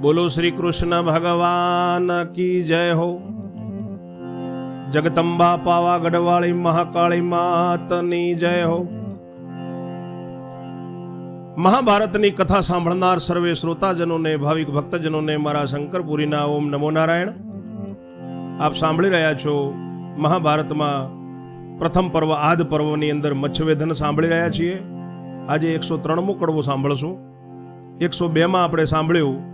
बोलो श्री कृष्ण भगवान की जय हो। जगदंबा पावागढ़ वाली महाकाली मातनी जय हो। महाभारतनी कथा सांभळनार सर्वे श्रोताजनोने भाविक भक्तजनोने मारा शंकरपुरीना ओम नमो नारायण। आप सांभળી રહ્યા છો મહાભારતમાં પ્રથમ પર્વ આદ પર્વની અંદર મચ્છવેધન સાંભળી રહ્યા છીએ। આજે 103મો કડવો સાંભળશું। 102માં આપણે સાંભળ્યું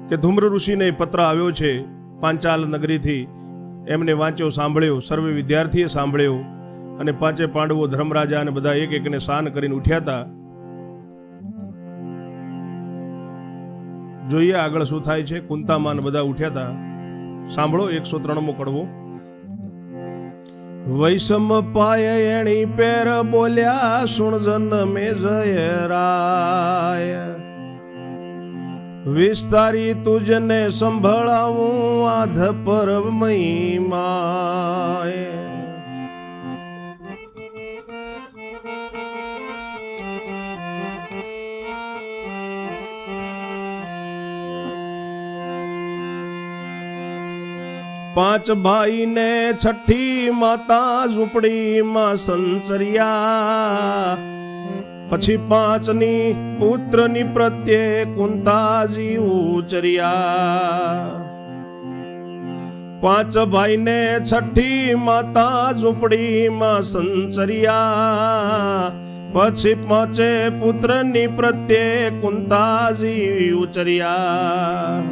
કે ધૂમ્ર ઋષિને પત્ર આવ્યો છે પાંચાલ નગરીથી। એમને વાંચ્યો, સાંભળ્યો, સર્વે વિદ્યાર્થીએ સાંભળ્યો અને પાંચે પાંડવો, ધર્મરાજા અને બધા એક એકને શાન કરીને ઉઠ્યા હતા। જોઈએ આગળ શું થાય છે। કુંતામાન બધા ઉઠ્યા હતા। સાંભળો 103મો કડવો। વૈષમ પાય એણી પેર બોલ્યા સુણ જન મે જય રાય। વિસ્તારી તુજને સંભળાવું આધ પરવ મહિમાય। પાંચ ભાઈ ને છઠ્ઠી માતા ઝૂંપડી માં સંચર્યા। પછી પાંચની પુત્રની પ્રત્યે કુંતાજી ઉચર્યા। પાંચ ભાઈ ને છઠ્ઠી માતા ઝૂંપડી માં સંચર્યા। પછી પાંચે પુત્રની પ્રત્યે કુંતાજી ઉચર્યા।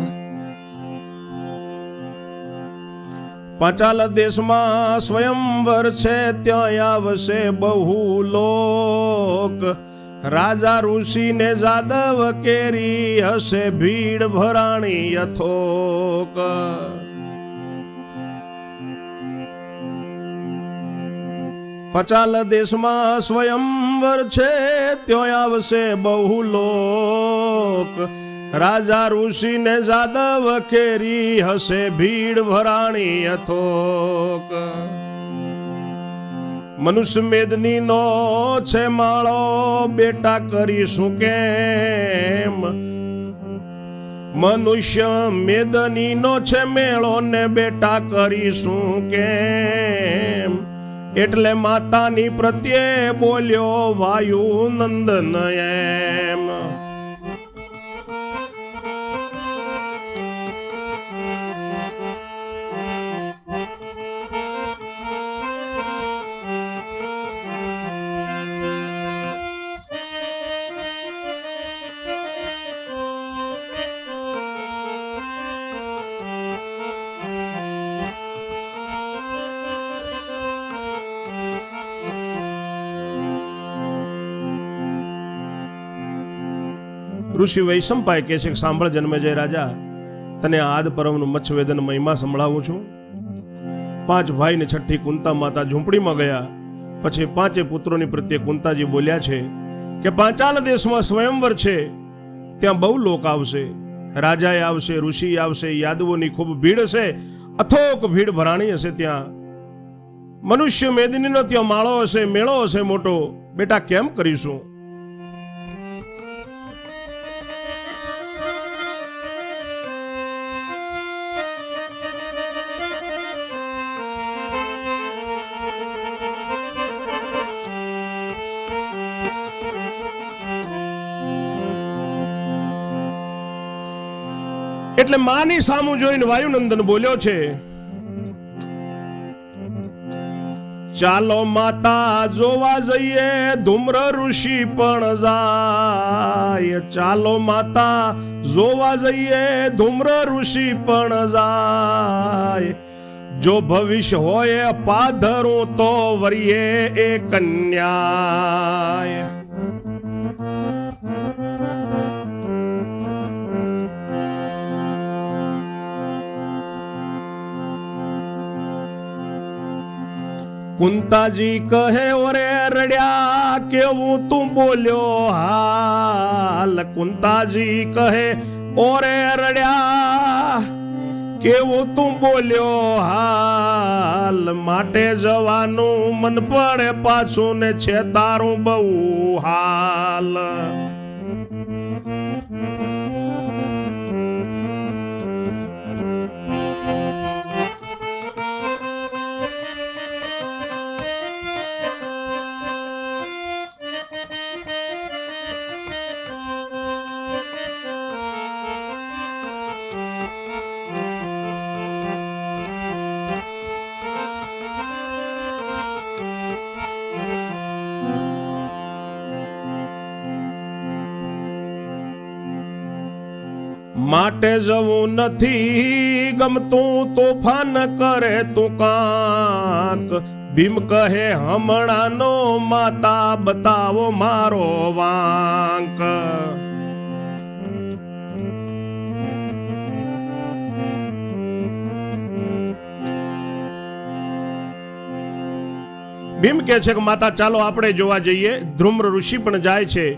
પાંચાલ દેશમાં સ્વયંવર છે ત્યાં આવશે બહુ લોક। રાજા ઋષિ ને જાદવ કેરી હશે ભીડ ભરાણી યથોક। પાંચાલ દેશમાં સ્વયંવર છે ત્યાં આવશે બહુ લોક। રાજા ઋષિ ને જાદવ કેરી હશે ભીડ ભરાણી યથોક। મનુષ્ય મેદની નો છે માળો બેટા કરીશું કેમ। મનુષ્ય મેદની નો છે મેળો ને બેટા કરીશું કેમ। એટલે માતાની પ્રત્યે બોલ્યો વાયુ નંદન એમ। ઋષિ વૈશંપાય કહે છે કે સાંભળ જન્મેજય રાજા, તને આદ પર્વનું મચ્છવેદન મહિમા સંભળાવું છું। પાંચ ભાઈ ને છઠ્ઠી કુંતા માતા ઝૂંપડીમાં ગયા। પછી પાંચે પુત્રોની પ્રત્યે કુંતાજી બોલ્યા છે કે પાંચાલ દેશમાં સ્વયંવર છે ત્યાં બહુ લોક આવશે। રાજાએ આવશે, ઋષિ આવશે, યાદવોની ખૂબ ભીડ હશે, અથોક ભીડ ભરાણી હશે ત્યાં। મનુષ્ય મેદનીનો ત્યાં માળો હશે, મેળો હશે મોટો, બેટા કેમ કરીશું। એટલે માની સામું જોઈને વાયુનંદન બોલ્યો છે, ચાલો માતા જોવા જઈએ ધૂમ્ર ઋષિ પણ જાય। ચાલો માતા જોવા જઈએ ધૂમ્ર ઋષિ પણ જાય। જો ભવિષ્ય હોય પાધરું તો વરીએ એ કન્યાય। કુંતાજી કહે ઓરે રડ્યા કેવું તું બોલ્યો હાલ। કુંતાજી કહે ઓરે રડ્યા કેવું તું બોલ્યો હાલ, માટે જવાનું મન પડે પાછું ને છે તારું બહુ હાલ. માટે જવું નથી ગમતું, તોફાન કરે તું કાંક. ભીમ કહે હમણાંનો માતા બતાવો મારો વાંક. ભીમ કહે છે કે માતા ચાલો આપણે જોવા જઈએ. ધ્રુમ્ર ઋષિ પણ જાય છે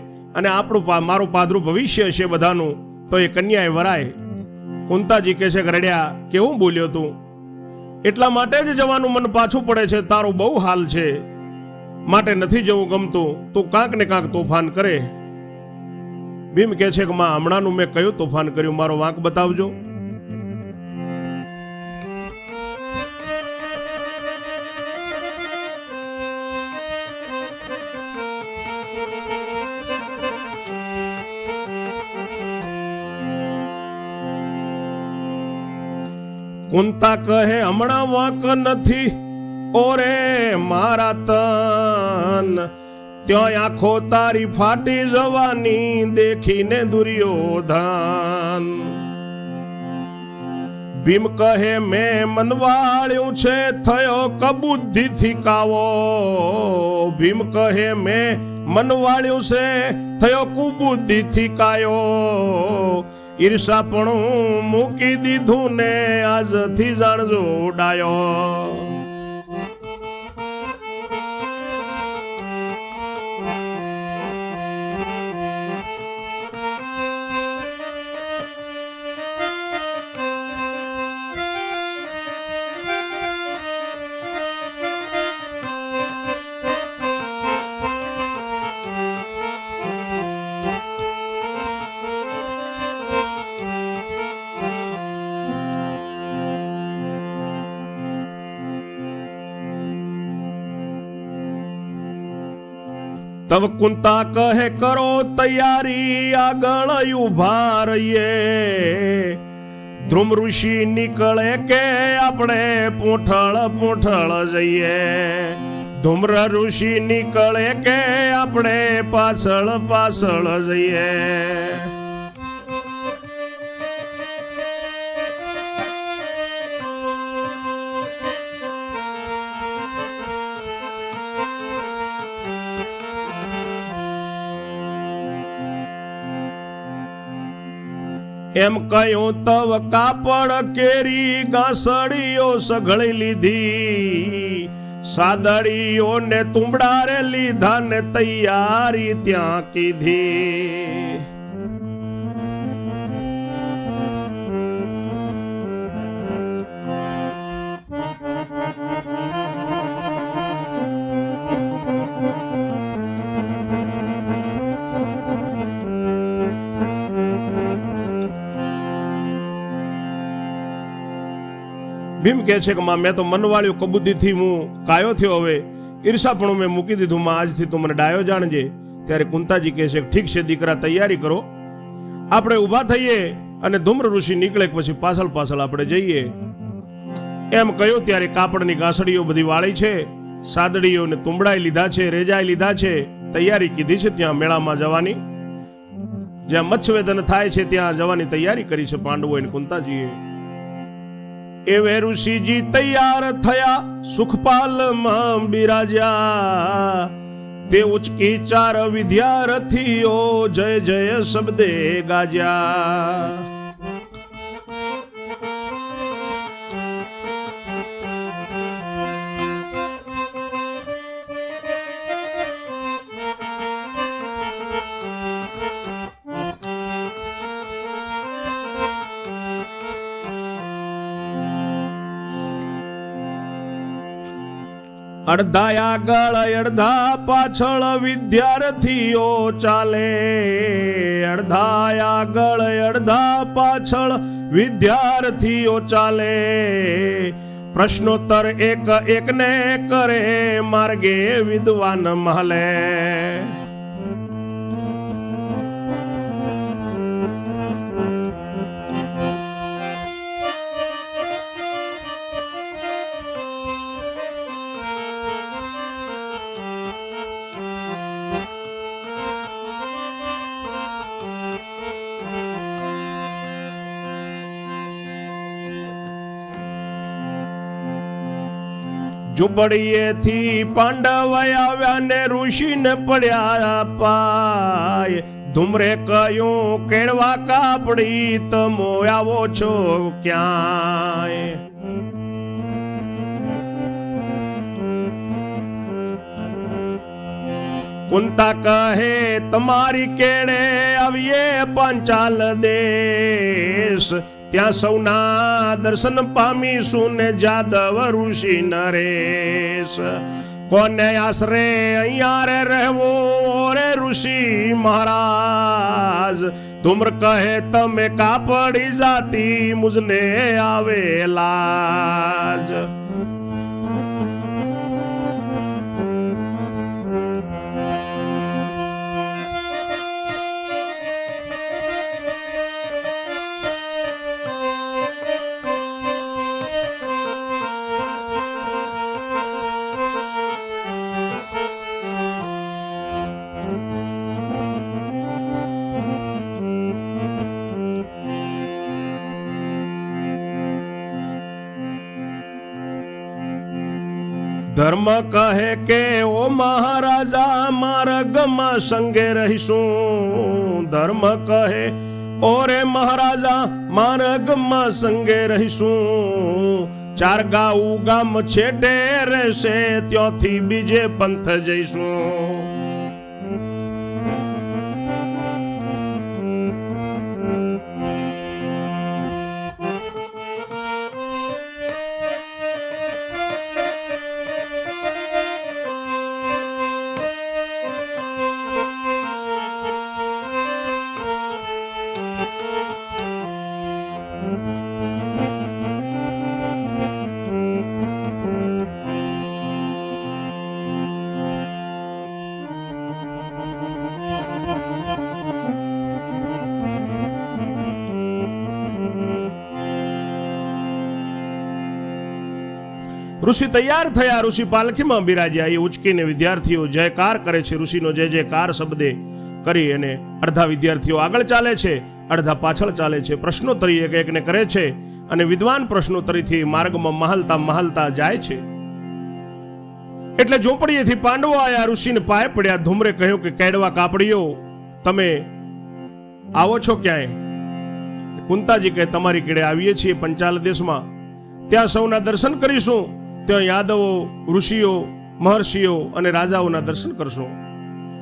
અને આપણું મારું પાદરું ભવિષ્ય છે બધાનું, તો એ કન્યાએ વરાય. કુંતાજી કહે છે કે રડ્યા કેવું બોલ્યો તું, એટલા માટે જ જવાનું મન પાછું પડે છે, તારું બહુ હાલ છે, માટે નથી જવું ગમતું, તું કાંક ને કાંક તોફાન કરે. ભીમ કહે છે કે માં હમણાંનું મેં કયું તોફાન કર્યું, મારો વાંક બતાવજો. કુંતા કહે હમણાં વાંક નથી ઓરે મારા તન, ત્યાં આંખો તારી ફાટી જવાની દેખીને દુર્યોધન. ભીમ કહે મેં મનવાળ્યું છે થયો કબુદ્ધિથી કાવો. ભીમ કહે મેં મનવાળ્યું છે થયો કુબુદ્ધિથી કાયો. ઈર્ષાપણું મૂકી દીધું ને આજથી જાણજો ડાયો. તબ કુંતા કહે કરો તૈયારી આગળ ઉભા રહીએ. ધ્રુમ ઋષિ નીકળે કે આપણે પૂંઠળ પૂંઠળ જઈએ. ધૂમ્ર ઋષિ નીકળે કે આપણે પાછળ પાછળ જઈએ. એમ કહ્યું તવ કાપડ કેરી ગાંસડીઓ સઘળી લીધી. સાદડીઓ ને તુંબડા રે લીધા ને તૈયારી ત્યાં કીધી. ભીમ કહે છે કે માં મેં તો મનવાળ્યું કબૂદીથી હું કાયો થયો, હવે ઈર્ષાપણું મેં મૂકી દીધું, માં આજથી તું મને ડાયો જાણજે. ત્યારે કુંતાજી કહે છે ઠીક છે દીકરા, તૈયારી કરો, આપણે ઊભા થઈએ અને ધૂમ્ર ઋષિ નીકળે પછી પાછળ પાછળ આપણે જઈએ. એમ કહ્યું ત્યારે કાપડની ગાંસડીઓ બધી વાળી છે, સાદડીઓ ને તુંબડાઈ લીધા છે, રેજાઈ લીધા છે, તૈયારી કીધી છે ત્યાં મેળામાં જવાની. જ્યાં મત્સ્યવેદન થાય છે ત્યાં જવાની તૈયારી કરી છે પાંડવો અને કુંતાજીએ. એવે ઋષિજી તૈયાર થયા, સુખપાલમાં બિરાજ્યા. તે ઉચકી ચાર વિદ્યાર્થીઓ જય જય શબ્દે ગાજ્યા. અડધા આગળ અડધા પાછળ વિદ્યાર્થીઓ ચાલે, અડધા આગળ અડધા પાછળ વિદ્યાર્થીઓ ચાલે, પ્રશ્નોત્તર એક એકને કરે માર્ગે વિદ્વાન મહલે. ઝૂંપડીએથી પાંડવ આવ્યા ને ઋષિને પડ્યા પાય, ધુમરે કયું કેળવા કાપડી તમો આવો છો ક્યાંય. કુંતા કહે તમારી કેળે આવીએ પાંચાલ દેશ, ત્યાં સૌના દર્શન પામીશું ને જાદવ ઋષિ નરેશ. કોને આશરે અહીંયા રે રહેવું રે ઋષિ મહારાજ, ધુમ્ર કહે તમે કાપડી જાતિ મુજને આવેલા જ. ધર્મ કહે કે ઓ મહારાજા માર્ગમાં સંગે રહીશું, ધર્મ કહે ઓરે મહારાજા માર્ગમાં સંગે રહીશું, ચાર ગામ છેટે રહેશે ત્યાંથી બીજે પંથ જઈશું. ઋષિ તૈયાર થયા, ઋષિ પાલખીમાં બિરાજ્યા. એ ઉચકીને વિદ્યાર્થીઓ જયકાર કરે છે, ઋષિનો જય જયકાર શબ્દે કરી અને અડધા વિદ્યાર્થીઓ આગળ ચાલે છે, અડધા પાછળ ચાલે છે, પ્રશ્નોત્તરી એક એકને કરે છે અને વિદ્વાન પ્રશ્નોત્તરીથી માર્ગમાં મહાલતા મહાલતા જાય છે. એટલે ઝૂંપડીએથી પાંડવો આયા, ઋષિને પાય પડ્યા. ધુમ્રે કહ્યું કે કેડવા કાપડીઓ તમે આવો છો ક્યાંય? કુંતાજી કહે તમારી કેડે આવીએ છીએ પંચાલ દેશમાં, ત્યાં સૌના દર્શન કરીશું, ત્યાં યાદવો ઋષિઓ મહર્ષિઓ અને રાજાઓના દર્શન કરશું.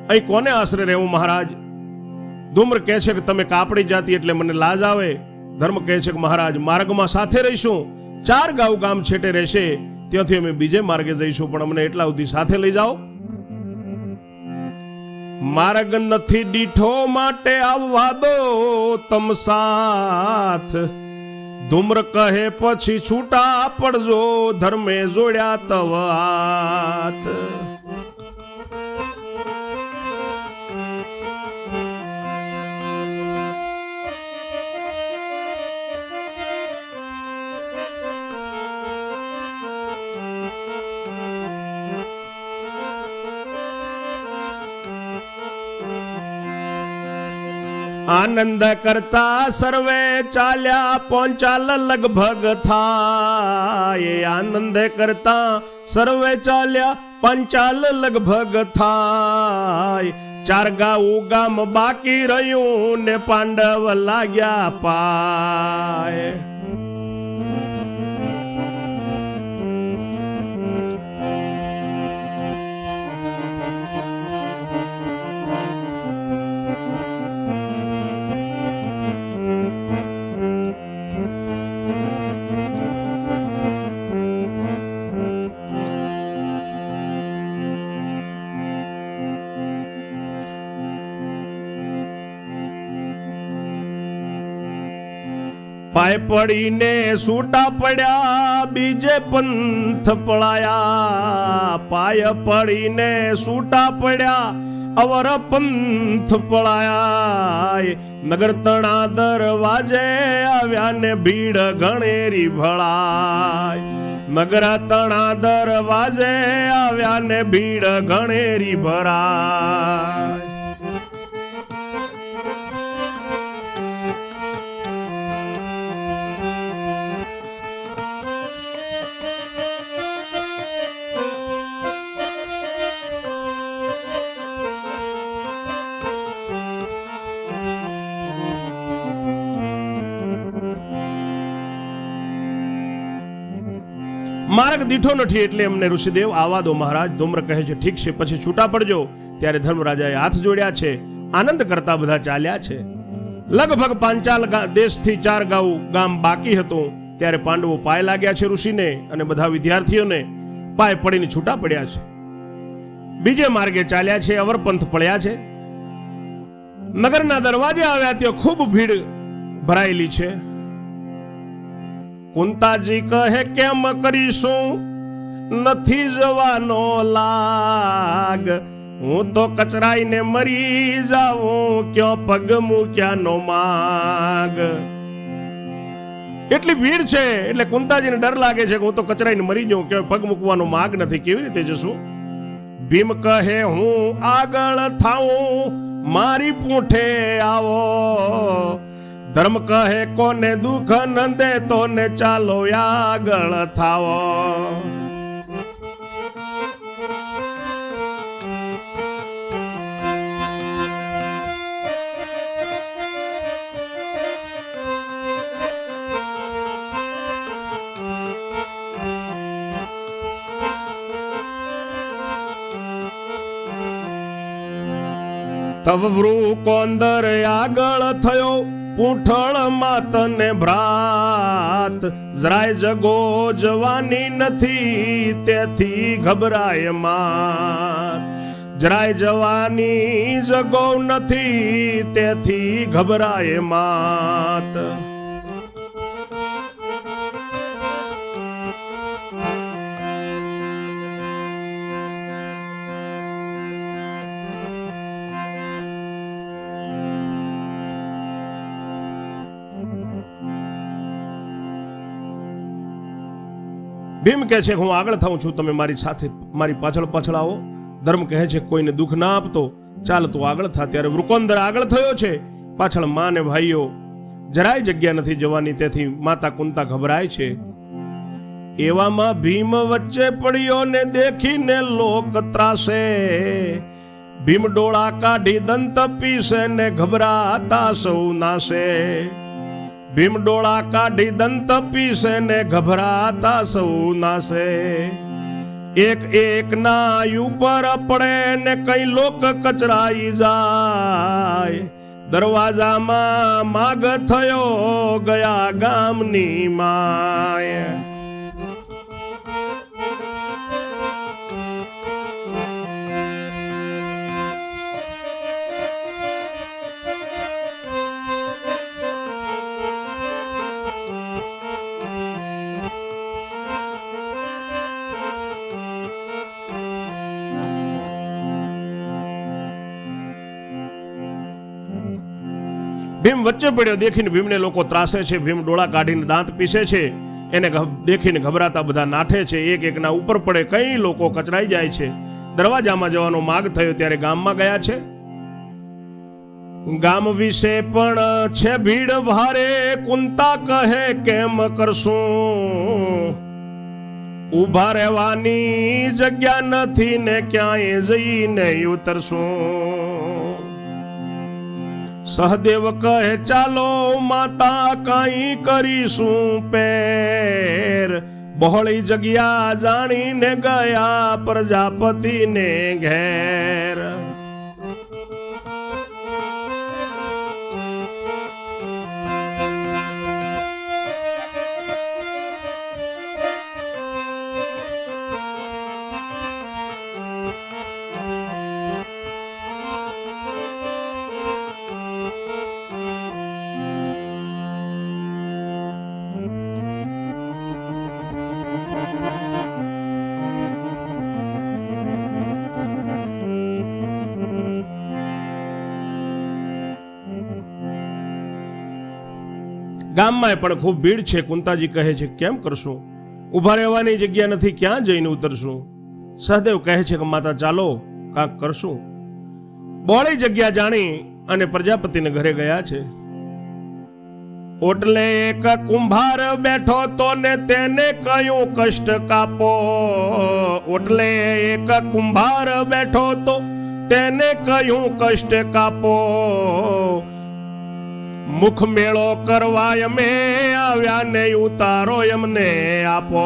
અહીં કોને આશરે રહેવું મહારાજ? ધુમ્ર કહે છે કે તમે કાપડી જાતિ એટલે મને લાજ આવે. ધર્મ કહે છે કે મહારાજ માર્ગમાં સાથે રહીશું, ચાર ગામ છેટે રહેશે ત્યાંથી અમે બીજે માર્ગે જઈશું, પણ અમને એટલા સુધી સાથે લઈ જાઓ. માર્ગ નથી દીઠો માટે આવવા દો તમ સાથ, ધુમ્ર કહે પછી છૂટા પડજો ધર્મે જોડ્યા તવ હાથ. આનંદ કરતા સર્વે ચાલ્યા પહોંચાલ લગભગ થાય, આનંદ કરતા સર્વે ચાલ્યા પંચાલ લગભગ થાય, ચાર ગામ બાકી રહ્યું ને પાંડવ લાગ્યા પાય. પાય પડીને છૂટા પડ્યા બીજે પંથ પળાયા, પાય પડીને છૂટા પડ્યા અવર પંથ પળાયા, નગર તણા દરવાજે આવ્યા ને ભીડ ઘણેરી ભળાય, નગર તણા દરવાજે આવ્યા ને ભીડ ઘણેરી ભરાય. માર્ગ દીઠો નથી એટલે એમને ઋષિદેવ આવા દો મહારાજ. ધૂમ્ર કહે છે ઠીક છે, પછી છૂટા પડજો. ત્યારે ધર્મરાજાએ હાથ જોડ્યા છે, આનંદ કરતા બધા ચાલ્યા છે. લગભગ પાંચાલ દેશથી 4 ગામ બાકી હતું ત્યારે પાંડવો પાય લાગ્યા છે ઋષિને અને બધા વિદ્યાર્થીઓને. પાય પડીને છૂટા પડ્યા છે, બીજે માર્ગે ચાલ્યા છે, અવરપંથ પડ્યા છે. નગરના દરવાજે આવ્યા ત્યાં ખૂબ ભીડ ભરાયેલી છે. કુંતાજી કહે કેમ કરીશું, નથી જવાનો લાગ, હું તો કચરાઈને મરી જાઉં, ક્યાં પગ મૂક્યાનો માગ. એટલી ભીડ છે એટલે કુંતાજીને ડર લાગે છે કે હું તો કચરાઈને મરી જાઉં, ક્યાં પગ મૂકવાનો માગ નથી, કેવી રીતે જશું. ભીમ કહે હું આગળ થાઉં, મારી પૂંઠે આવો. ધર્મ કહે કોને દુઃખ નંદે તો ને ચાલો આગળ થાવો. તવ વૃકોંદર આગળ થયો, પૂંઠળ માતને ભ્રાત, જરાય જગો જવાની નથી તેથી ઘબરાય માત, જરાય જવાની જગો નથી તેથી ઘબરાય માત. ભીમ કહે છે હું આગળ થાઉં છું, તમે મારી સાથે મારી પાછળ પાછળ આવો. ધર્મ કહે છે કોઈને દુઃખ ના આપતો, ચાલ તું આગળ થા. ત્યારે વૃકોંદર આગળ થયો છે, પાછળ માં ને ભાઈઓ, જરાય જગ્યા નથી જવાની તેથી માતા કુંતા ઘબરાય છે. એવામાં ભીમ વચ્ચે પડ્યો ને દેખીને લોક ત્રાસે, ભીમ ડોળા કાઢી દંત પીસે ને ઘબરાતા સૌ નાસે. ભીમ ડોળા કાઢી દંત પીસે ને ઘબરાતા સૌ નાસે. એક એક ના ઉપર પડે ને કઈ લોક કચરાઈ જાય, દરવાજામાં માગ થયો ગયા ગામની માય. ભીમ વચ્ચે પડ્યો, દેખીને ભીમને લોકો ત્રાસે છે. ભીમ ડોળા કાઢીને દાંત પીસે છે, એને દેખીને ઘબરાતા બધા નાઠે છે. એક એકના ઉપર પડે, કઈ લોકો કચરાઈ જાય છે. દરવાજામાં જવાનો માગ થયો ત્યારે ગામમાં ગયા છે. ગામ વિશે પણ છે ભીડ ભારે, કુંતા કહે કેમ કરશું, ઉભા રહેવાની જગ્યા નથી ને ક્યાંય જઈને ઉતરશું. સહદેવ કહે ચાલો માતા કાંઈ કરીશું પેર, બહોળી જગ્યા જાણીને ગયા પ્રજાપતિને ઘેર. ગામમાં પણ ખૂબ ભીડ છે. કુંતાજી કહે છે કેમ કરશું, ઊભા રહેવાની જગ્યા નથી, ક્યાં જઈને ઉતરશું? સહદેવ કહે છે કે માતા ચાલો કાંક કરશું. બોળી જગ્યા જાણી અને પ્રજાપતિને ઘરે ગયા છે. ઓટલે એક કુંભાર બેઠો તો ને તેને કયું કષ્ટ કાપો. ઓટલે એક કુંભાર બેઠો તો તેને કયું કષ્ટ કાપો. મુખ મેળો કરવા અમે આવ્યા ને ઉતારો એમને આપો.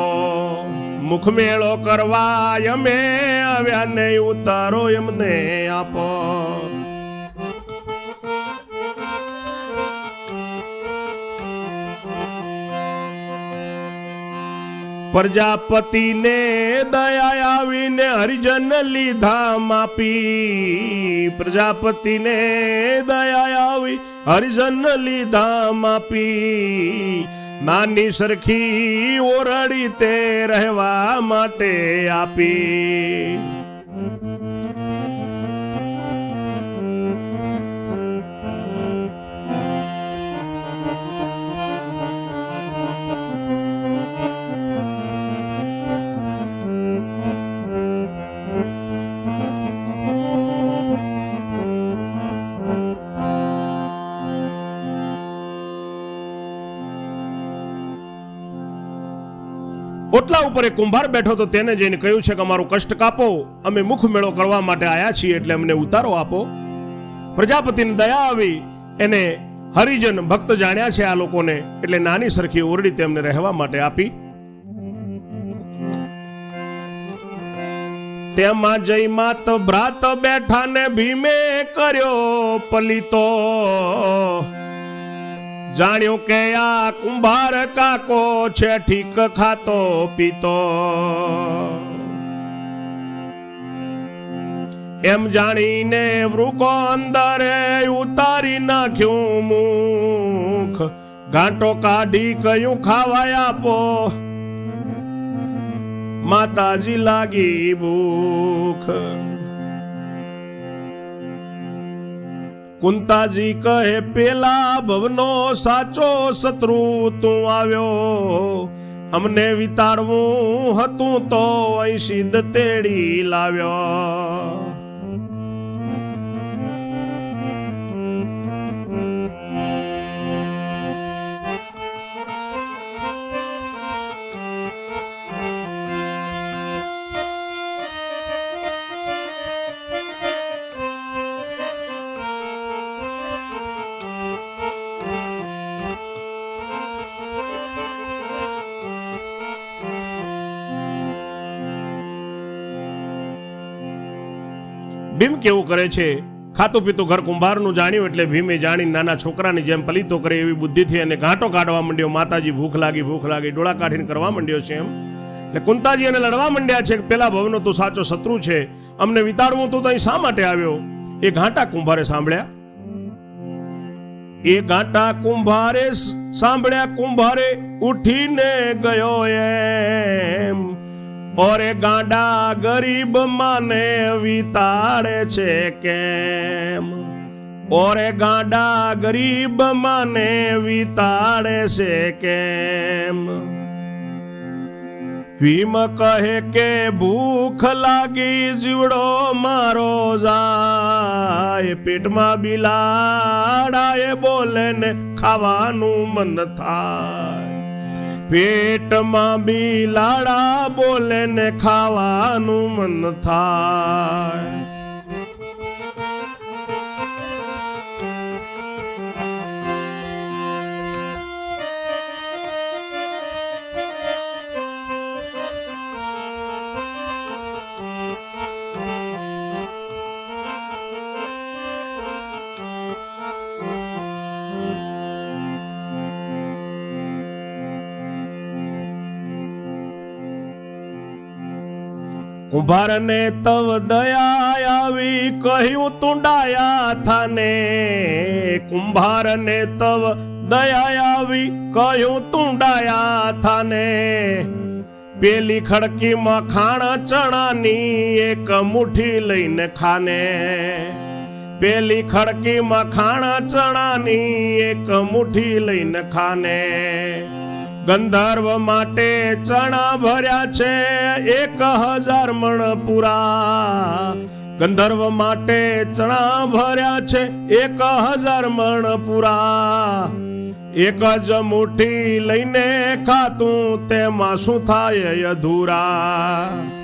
મુખ મેળો કરવા અમે આવ્યા ને ઉતારો એમને આપો. પ્રજાપતિને દયા આવીને હરિજન લીધા માપી. પ્રજાપતિને દયા આવી હરિજન લીધા માપી. નાની સરખી ઓરડી તે રહેવા માટે આપી. ઓટલા ઉપર એક કુંભાર બેઠો તો તેને જઈને કહ્યું છે કે અમારું કષ્ટ કાપો, અમે મુખ મેળો કરવા માટે આયા છીએ એટલે અમને ઉતારો આપો. પ્રજાપતિને દયા આવી, એને હરિજન ભક્ત જાણ્યા છે આ લોકોને, એટલે નાની સરખી ઓરડી તેમને રહેવા માટે આપી. તેમાં જઈ માત ભ્રાત બેઠા ને ભીમે કર્યો પલિતો. જાણ્યું કે આ કુંભાર કાકો છે ઠીક ખાતો પીતો. એમ જાણીને વૃકો અંદરે ઉતારી નાખ્યું મુખ. ઘાંટો કાઢી કયું ખાવા આપો, માતાજી લાગી ભૂખ. કુંતાજી કહે પેલા ભવનો સાચો શત્રુ તું આવ્યો. અમને વિતાડવું હતું તો અહીં સિદ્ધ તેડી લાવ્યો. ભીમ કેવું કરે છે, ખાતું પીતું ઘર કુંભારનું જાણ્યું એટલે ભીમે જાણી નાના છોકરાની જેમ પલિતો કરે એવી બુદ્ધિથી અને ઘાંટો કાઢવા માંડ્યો. માતાજી ભૂખ લાગી ડોળા કાઢીને કરવા માંડ્યો છે એમ. એટલે કુંતાજી એને લડવા માંડ્યા છે કે પેલા ભવનો તું સાચો શત્રુ છે, અમને વિતાડવું તું તો અહીં શા માટે આવ્યો? એ ઘાંટા કુંભારે સાંભળ્યા. એ ઘાંટા કુંભારે સાંભળ્યા. કુંભારે ઉઠીને ગયો એમ. ઓરે ગાંડા ગરીબ માને વિતાડે છે કેમ. ઓરે ગાંડા ગરીબ માને વિતાડે છે કેમ. ભીમ કહે કે ભૂખ લાગી જીવડો મારો જાય. પેટમાં બિલાડાએ બોલે ને ખાવાનું મન થાય. પેટમાં બિલાડા બોલે ને ખાવાનું મન થાય. કુંભારને તવ દયા આવી કહ્યું તુંડાયા થાને. કુંભારને તવ દયા આવી કહ્યું તુંડાયા થાને. પેલી ખડકીમાં ખાણ ચણાની એક મુઠ્ઠી લઈને ખાને. પેલી ખડકીમાં ખાણા ચણાની એક મુઠ્ઠી લઈને ખાને. ગંધર્વ માટે ચણા ભર્યા છે 1000 મણ પૂરા. ગંધર્વ માટે ચણા ભર્યા છે 1000 મણ પૂરા. એક જ મુઠ્ઠી લઈને ખાતું તેમાં શું થાય અધૂરા.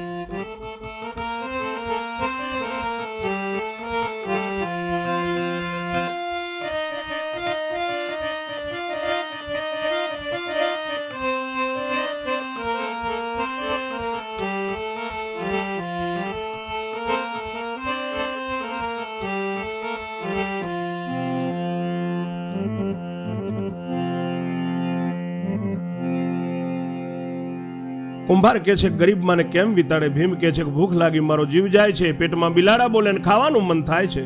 કુંભાર કે છે ગરીબ માને કેમ વિતાડે. ભીમ કે છે ભૂખ લાગી મારો જીવ જાય છે. પેટમાં બિલાડા બોલે ને ખાવાનું મન થાય છે.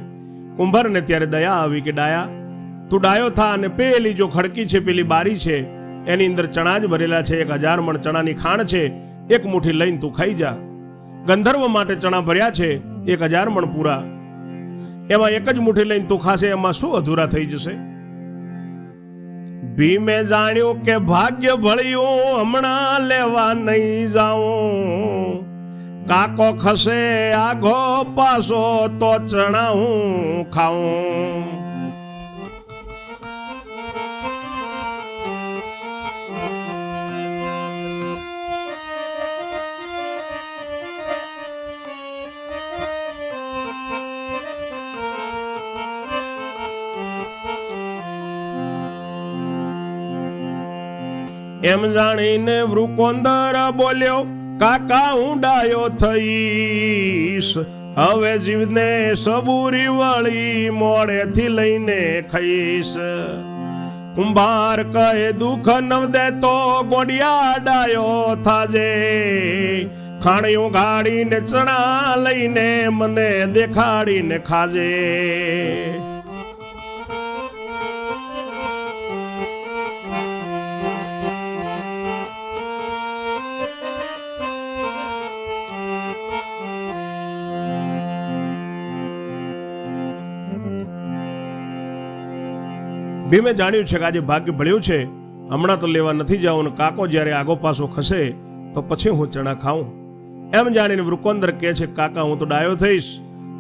કુંભારને ત્યારે દયા આવી કે ડાયા તું ડાયો થા અને પેલી જો ખડકી છે પેલી બારી છે એની અંદર ચણા જ ભરેલા છે. 1000 મણ ચણાની ખાણ છે. એક મુઠ્ઠી લઈને તું ખાઈ જા. ગંધર્વ માટે ચણા ભર્યા છે 1000 મણ પૂરા. એમાં એક જ મુઠ્ઠી લઈને તું ખાશે એમાં શું અધૂરા થઈ જશે. ભીમે જાણ્યું કે ભાગ્ય ભળ્યું હમણાં લેવા નહીં જાઉં. કાકો ખસે આઘો પાસો તો ચણા હું ખાઉં. એમ જાણીને વૃકોંદર બોલ્યો કાકા હું ડાયો થઈશ. હવે જીવને સબૂરી વળી મોડેથી લઈને ખાઈશ. કુંભાર કહે દુઃખ ન દે તો ગોડિયા ડાયો થાજે. ખાણીઓ ગાડીને ચણા લઈને મને દેખાડીને ખાજે. ભીમે જાણ્યું છે કે આજે ભાગ્ય ભળ્યું છે. હમણાં તો લેવા નથી જવાનું. કાકો જ્યારે આગો પાછો ખસે તો પછી હું ચણા ખાઉં. એમ જાણીને વૃકોંદર કહે છે કાકા હું તો ડાયો થઈશ.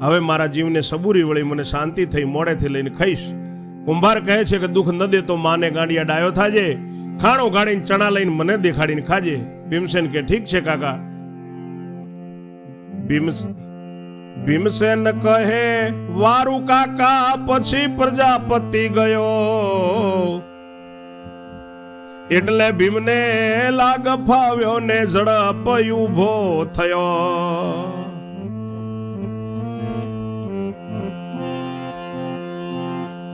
હવે મારા જીવને સબૂરી વળી મને શાંતિ થઈ મોડેથી લઈને ખાઈશ. કુંભાર કહે છે કે દુઃખ ન દે તો માને ગાંડિયા ડાયો થાજે. ખાણો ગાડીને ચણા લઈને મને દેખાડીને ખાજે. ભીમસેન કે ઠીક છે કાકા. ભીમસેન કહે વારું કાકા. પછી પ્રજાપતિ ગયો એટલે ભીમને લાગ ફાવ્યો ને ઝડપ ઊભો થયો.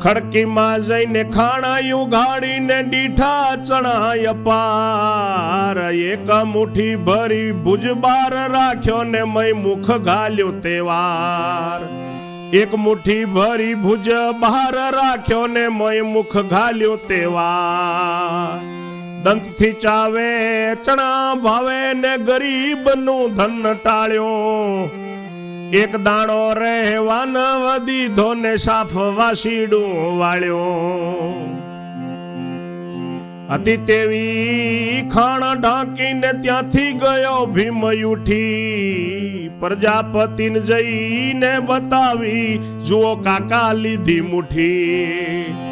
ખડકીમાં જઈને ખાણાયું ગાડીને દીઠા ચણા અપાર. એક મુઠ્ઠી ભરી ભુજ બાર રાખ્યો ને મય મુખ ઘાલ્યો તેવાર. એક મુઠ્ઠી ભરી ભુજ બહાર રાખ્યો ને મય મુખ ઘાલ્યો તેવાર. દંતથી ચાવે ચણા ભાવે ને ગરીબનું ધન ટાળ્યો. એક દાણો રહેવા ન દીધો ને સાફ વાસીડું વાળ્યો. હતી તેવી ખાણ ઢાંકીને ત્યાંથી ગયો ભીમ ઉઠી. પ્રજાપતિને જઈને બતાવી જુઓ કાકા લીધી મુઠ્ઠી.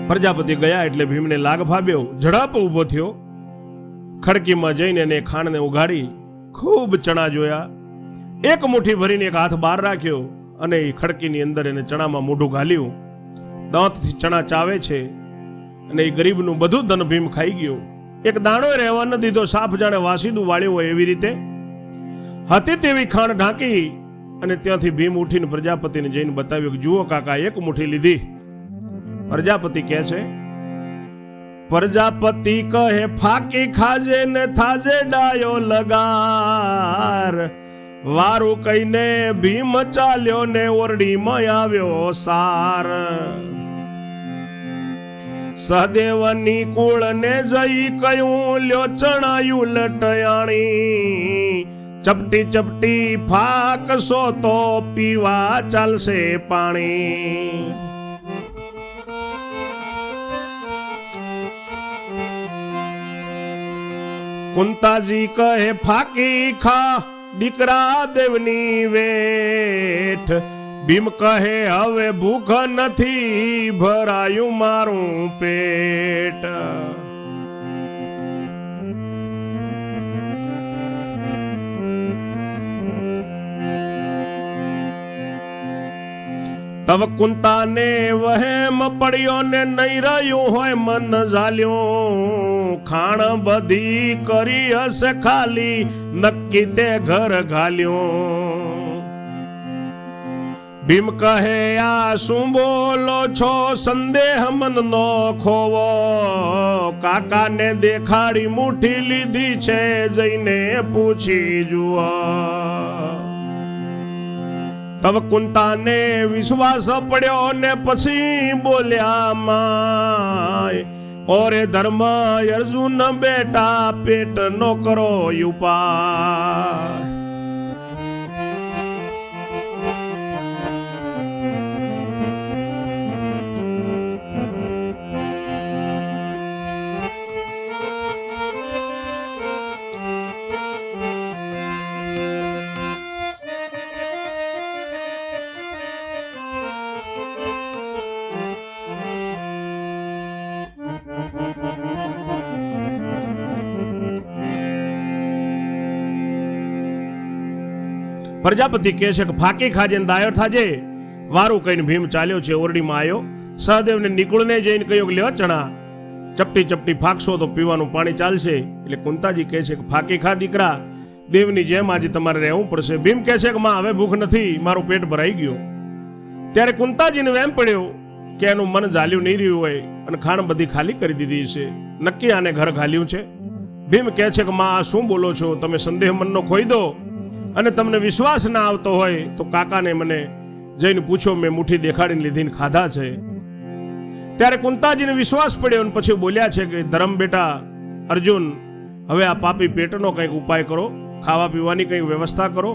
પ્રજાપતિ ગયા એટલે ભીમને લાગ ફાબ્યો. ઝડપ ઊભો થયો. ખડકીમાં જઈને એને ખાણને ઉઘાડી ખૂબ ચણા જોયા. એક મુઠ્ઠી ભરીને એક હાથ બહાર રાખ્યો અને એ ખડકીની અંદર એને ચણામાં મોઢું ઘાલ્યું. દાંતથી ચણા ચાવે છે અને એ ગરીબનું બધું ધન ભીમ ખાઈ ગયો. એક દાણો રહેવા ન દીધો. સાફ જાણે વાસીદું વાળ્યું હોય એવી રીતે હતી તેવી ખાણ ઢાંકી અને ત્યાંથી ભીમ ઉઠીને પ્રજાપતિને જઈને બતાવ્યું કે જુઓ કાકા એક મુઠ્ઠી લીધી પ્રજાપતિ કહે છે, પ્રજાપતિ કહે ફાકી ખાજે ને થાજે ડાયો લગાર, વારું કહીને ભીમ ચાલ્યો ને ઓરડીમાં આવ્યો સાર. સહદેવની કુળ ને જઈ કયું લ્યો ચણાયું લટયાણી, ચપટી ચપટી ફાકશો તો પીવા ચાલશે પાણી. કુંતાજી કહે ફાકી ખા દીકરા દેવની વેઠ, ભીમ કહે હવે ભૂખ નથી ભરાયું મારું પેટ. તવ કુંતાને વહેમ પડ્યો ને નહીં રહ્યું હોય મન ઝાલ્યું, ખાણ બધી કરી હશે ખાલી નક્કી તે ઘર ઘાલ્યું. ભીમ કહે આ શું બોલો છો સંદેહ મનનો ખોવો, કાકાને દેખાડી મુઠ્ઠી લીધી છે જઈને પૂછી જુઓ. તવ કુંતાને વિશ્વાસ પડ્યો ને પછી બોલ્યા માય, ઓરે ધર્મ અર્જુન બેટા પેટ નો કરો ઉપાય. પ્રજાપતિ કહે છે કે ફાકી ખાજે ને દાયો થાજે, વારું કહીને ભીમ ચાલ્યો છે ઓરડીમાં આવ્યો. સહદેવને નિકુળને જઈને કહ્યું કે લ્યો ચણા, ચપટી ચપટી ફાકશો તો પીવાનું પાણી ચાલશે. એટલે કુંતાજી કહે છે કે ફાકી ખા દીકરા, દેવની જેમ આજે તમારે રહેવું પડશે. ભીમ કહે છે કે માં હવે ભૂખ નથી, મારું પેટ ભરાઈ ગયું. ત્યારે કુંતાજીને વેમ પડ્યો કે એનું મન ઝાલ્યું નહીં રહ્યું હોય અને ખાણ બધી ખાલી કરી દીધી છે, નક્કી આને ઘર ઘાલ્યું છે. ભીમ કહે છે કે માં આ શું બોલો છો, તમે સંદેહ મનનો ખોઈ દો અને તમને વિશ્વાસ ના આવતો હોય તો કાકાને મને જઈને પૂછો, મેં મુઠ્ઠી દેખાડીને લીધીને ખાધા છે. ત્યારે કુંતાજીને વિશ્વાસ પડ્યો અને પછી બોલ્યા છે કે ધર્મ બેટા અર્જુન, હવે આ પાપી પેટનો કંઈક ઉપાય કરો, ખાવા પીવાની કંઈક વ્યવસ્થા કરો,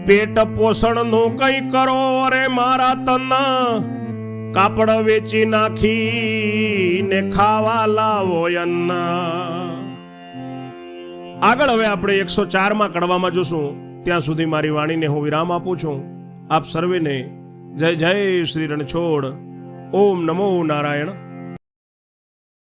પેટ પોષણનું કંઈ કરો. અરે મારા તન કાપડ વેચી નાખી ને ખાવા લાવો અન્ન. આગળ હવે આપણે 104માં કડવામાં જોશું. ત્યાં સુધી મારી વાણીને હું વિરામ આપું છું. આપ સર્વેને જય જય શ્રી રણછોડ. ઓમ નમો નારાયણ.